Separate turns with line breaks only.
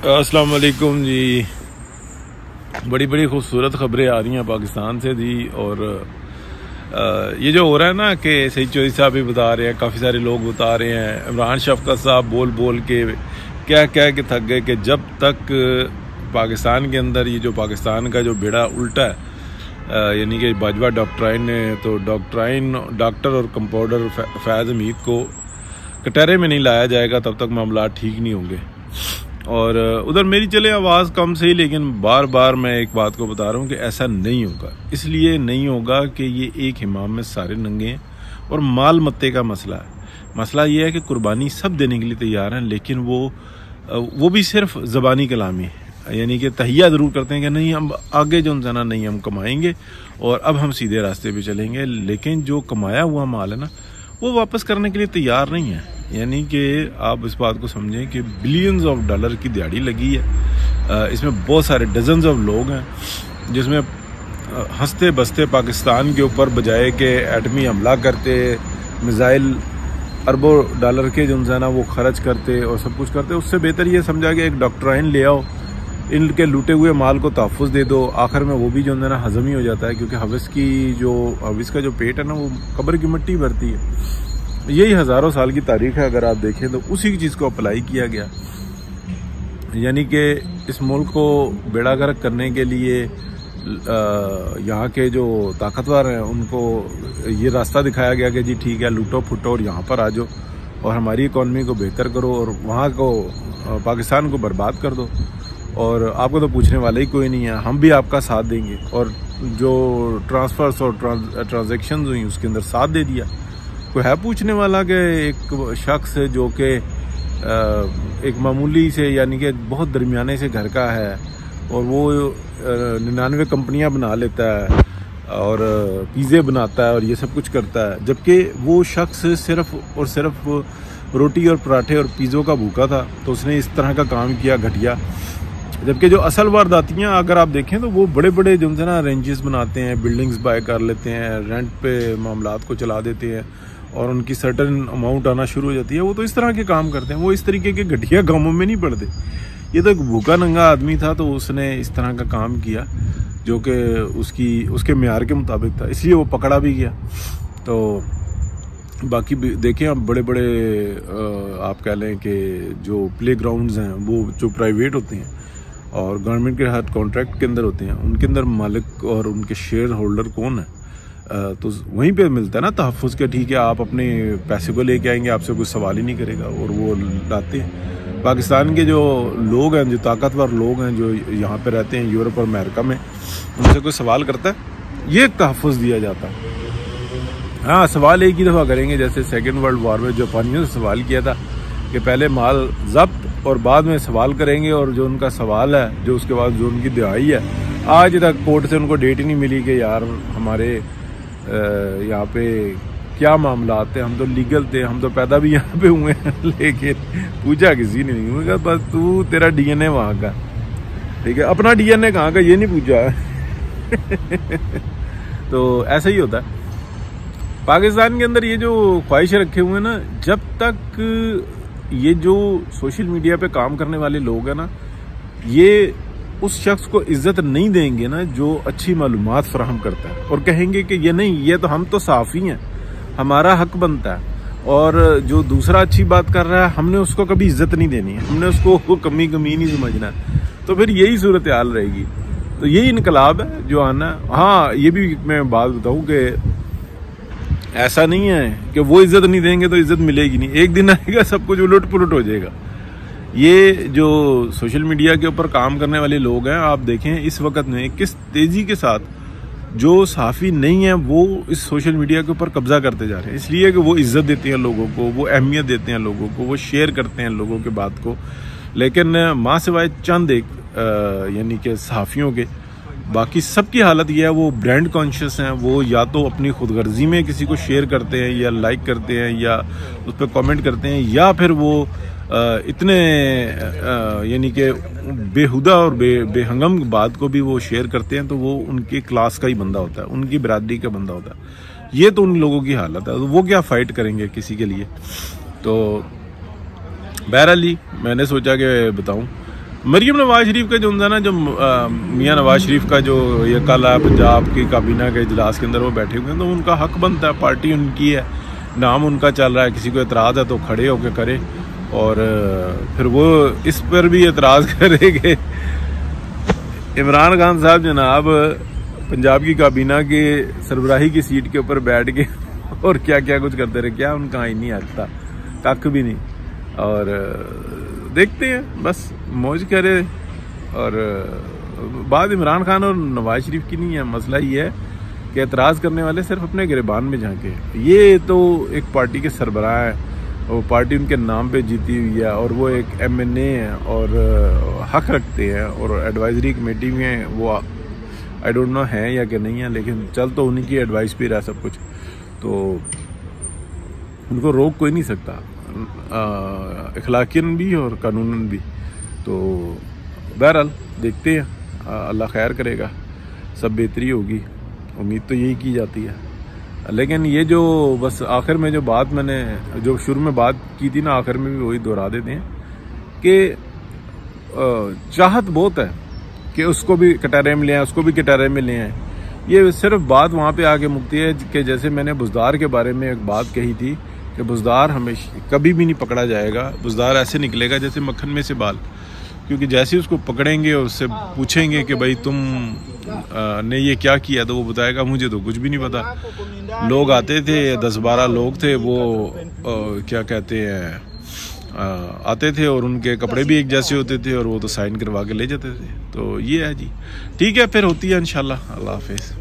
अस्सलाम वालेकुम जी। बड़ी बड़ी खूबसूरत खबरें आ रही हैं पाकिस्तान से जी। और ये जो हो रहा है ना कि सईद चौधरी साहब भी बता रहे हैं, काफ़ी सारे लोग बता रहे हैं, इमरान शफकत साहब बोल बोल के क्या क्या के थक गए कि जब तक पाकिस्तान के अंदर ये जो पाकिस्तान का जो बेड़ा उल्टा है, यानी कि बाजवा डॉक्ट्राइन ने तो डॉक्टर और कंपाउंडर फैज़ हमीद को कटहरे में नहीं लाया जाएगा तब तक मामला ठीक नहीं होंगे। और उधर मेरी चले आवाज़ कम से ही, लेकिन बार बार मैं एक बात को बता रहा हूँ कि ऐसा नहीं होगा। इसलिए नहीं होगा कि ये एक हिमाम में सारे नंगे हैं और माल मत्ते का मसला है। मसला ये है कि कुर्बानी सब देने के लिए तैयार हैं, लेकिन वो भी सिर्फ ज़बानी कलामी है, यानी कि तहिया ज़रूर करते हैं कि नहीं हम आगे जो इंसान नहीं हम कमाएंगे और अब हम सीधे रास्ते पे चलेंगे, लेकिन जो कमाया हुआ माल है ना वो वापस करने के लिए तैयार नहीं है। यानी कि आप इस बात को समझें कि बिलियंस ऑफ डॉलर की दिहाड़ी लगी है। इसमें बहुत सारे डजन्स ऑफ लोग हैं जिसमें हंसते बसते पाकिस्तान के ऊपर बजाय के एटमी हमला करते, मिसाइल अरबों डॉलर के जो है ना वो खर्च करते और सब कुछ करते। उससे बेहतर ये समझा कि एक डॉक्ट्राइन ले आओ, इनके लूटे हुए माल को तहफ़्फ़ुज़ दे दो, आखिर में वो भी जो है ना हज़म ही हो जाता है, क्योंकि हविस का जो पेट है ना वो कब्र की मिट्टी भरती है। यही हज़ारों साल की तारीख है। अगर आप देखें तो उसी चीज़ को अप्लाई किया गया, यानी कि इस मुल्क को बेड़ा गर्क करने के लिए यहाँ के जो ताकतवर हैं उनको ये रास्ता दिखाया गया कि जी ठीक है लूटो फुटो और यहाँ पर आ जाओ और हमारी इकॉनमी को बेहतर करो और वहाँ को पाकिस्तान को बर्बाद कर दो और आपको तो पूछने वाला ही कोई नहीं है, हम भी आपका साथ देंगे। और जो ट्रांसफ़र्स और ट्रांजैक्शंस हुई उसके अंदर साथ दे दिया। कोई है पूछने वाला कि एक शख्स जो कि एक मामूली से यानी कि बहुत दरमियाने से घर का है और वो 99 कंपनियां बना लेता है और पिज़्ज़े बनाता है और ये सब कुछ करता है, जबकि वो शख्स सिर्फ और सिर्फ रोटी और पराठे और पिज़्ज़ों का भूखा था, तो उसने इस तरह का काम किया घटिया। जबकि जो असल वारदातियाँ अगर आप देखें तो वो बड़े बड़े जो है ना रेंजेस बनाते हैं, बिल्डिंग्स बाय कर लेते हैं, रेंट पे मामलात को चला देते हैं और उनकी सर्टन अमाउंट आना शुरू हो जाती है। वो तो इस तरह के काम करते हैं, वो इस तरीके के घटिया कामों में नहीं पड़ते। ये तो एक भूखा नंगा आदमी था तो उसने इस तरह का काम किया जो कि उसके म्यार के मुताबिक था, इसलिए वो पकड़ा भी गया। तो बाकी देखें आप बड़े बड़े आप कह लें कि जो प्ले ग्राउंड्स हैं वो जो प्राइवेट होते हैं और गवर्नमेंट के हाथ कॉन्ट्रैक्ट के अंदर होते हैं, उनके अंदर मालिक और उनके शेयर होल्डर कौन है, तो वहीं पे मिलता है ना तहफ़्फ़ुज़ के। ठीक है आप अपने पैसे को लेके आएंगे, आपसे कोई सवाल ही नहीं करेगा और वो लाते हैं। पाकिस्तान के जो लोग हैं, जो ताकतवर लोग हैं जो यहाँ पे रहते हैं यूरोप और अमेरिका में, उनसे कोई सवाल करता है, ये तहफ़्फ़ुज़ दिया जाता है। हाँ सवाल एक ही दफ़ा करेंगे, जैसे सेकेंड वर्ल्ड वॉर में जापानियों से सवाल किया था कि पहले माल जब्त और बाद में सवाल करेंगे, और जो उनका सवाल है जो उसके बाद जो उनकी दिहाई है, आज तक कोर्ट से उनको डेट ही नहीं मिली कि यार हमारे यहाँ पे क्या मामला आते हैं, हम तो लीगल थे, हम तो पैदा भी यहाँ पे हुए हैं, लेकिन पूछा किसी ने नहीं। कहा बस तू तेरा डीएनए वहाँ का, ठीक है, अपना डीएनए कहाँ का ये नहीं पूछा। तो ऐसा ही होता है पाकिस्तान के अंदर। ये जो ख्वाहिश रखे हुए हैं ना, जब तक ये जो सोशल मीडिया पे काम करने वाले लोग हैं ना, ये उस शख्स को इज्जत नहीं देंगे ना जो अच्छी मालूमात फराहम करता है, और कहेंगे कि ये नहीं, ये तो हम तो साफ़ी हैं, हमारा हक बनता है, और जो दूसरा अच्छी बात कर रहा है हमने उसको कभी इज्जत नहीं देनी है, हमने उसको कमी नहीं समझना है, तो फिर यही सूरत हाल रहेगी। तो यही इनकलाब है जो आना है। हाँ ये भी मैं बात बताऊँ कि ऐसा नहीं है कि वो इज्जत नहीं देंगे तो इज्जत मिलेगी नहीं, एक दिन आएगा सब कुछ उलट पुलट हो जाएगा। ये जो सोशल मीडिया के ऊपर काम करने वाले लोग हैं, आप देखें इस वक्त में किस तेज़ी के साथ जो साफ़ी नहीं है वो इस सोशल मीडिया के ऊपर कब्जा करते जा रहे हैं, इसलिए कि वो इज्जत देते हैं लोगों को, वो अहमियत देते हैं लोगों को, वो शेयर करते हैं लोगों के बात को, लेकिन माँ सिवाय चंद एक यानी कि सहाफ़ियों के, बाकी सबकी हालत यह है वो ब्रांड कॉन्शियस हैं। वो या तो अपनी खुदगर्जी में किसी को शेयर करते हैं या लाइक करते हैं या उस पर कमेंट करते हैं, या फिर वो इतने यानी कि बेहुदा और बेहंगम बात को भी वो शेयर करते हैं, तो वो उनकी क्लास का ही बंदा होता है, उनकी बरादरी का बंदा होता है। ये तो उन लोगों की हालत है, तो वो क्या फ़ाइट करेंगे किसी के लिए। तो बहरहाल मैंने सोचा कि बताऊं मरीम नवाज शरीफ का जो होता है ना, जो मियाँ नवाज शरीफ का जो ये कल है पंजाब की काबीना के इजलास के अंदर वो बैठे हुए हैं, तो उनका हक बनता है, पार्टी उनकी है, नाम उनका चल रहा है, किसी को एतराज़ है तो खड़े होकर करे, और फिर वो इस पर भी एतराज़ करेंगे। इमरान खान साहब जनाब पंजाब की काबीना के सरबराही की सीट के ऊपर बैठ के और क्या क्या कुछ करते रहे, क्या उनका ही नहीं आता, कख भी नहीं। और देखते हैं, बस मौज करे। और बात इमरान खान और नवाज शरीफ की नहीं है, मसला ये है कि एतराज़ करने वाले सिर्फ अपने गिरबान में झांके। ये तो एक पार्टी के सरबराह है, वो पार्टी उनके नाम पे जीती हुई है, और वो एक MNA है और हक रखते हैं, और एडवाइजरी कमेटी में वो आई डोंट नो है या कि नहीं है, लेकिन चल तो उन्हीं की एडवाइस पे रहा सब कुछ, तो उनको रोक कोई नहीं सकता, अखलाकियन भी और कानूनन भी। तो बहरहाल देखते हैं, अल्लाह खैर करेगा, सब बेहतरी होगी, उम्मीद तो यही की जाती है। लेकिन ये जो बस आखिर में जो बात मैंने जो शुरू में बात की थी ना, आखिर में भी वही दोहरा देते हैं कि चाहत बहुत है कि उसको भी कटहरे में ले आए, उसको भी कटहरे में ले आए। ये सिर्फ बात वहाँ पे आके मुकती है कि जैसे मैंने बुज़दार के बारे में एक बात कही थी कि बुज़दार हमेशा कभी भी नहीं पकड़ा जाएगा, बुज़दार ऐसे निकलेगा जैसे मक्खन में से बाल, क्योंकि जैसे उसको पकड़ेंगे और उससे पूछेंगे कि भाई तुम ने ये क्या किया, तो वो बताएगा मुझे तो कुछ भी नहीं पता। लोग आते थे, 10-12 लोग थे, वो क्या कहते हैं आते थे और उनके कपड़े भी एक जैसे होते थे, और वो तो साइन करवा के ले जाते थे। तो ये है जी, ठीक है, फिर होती है इंशाल्लाह। अल्लाह हाफिज़।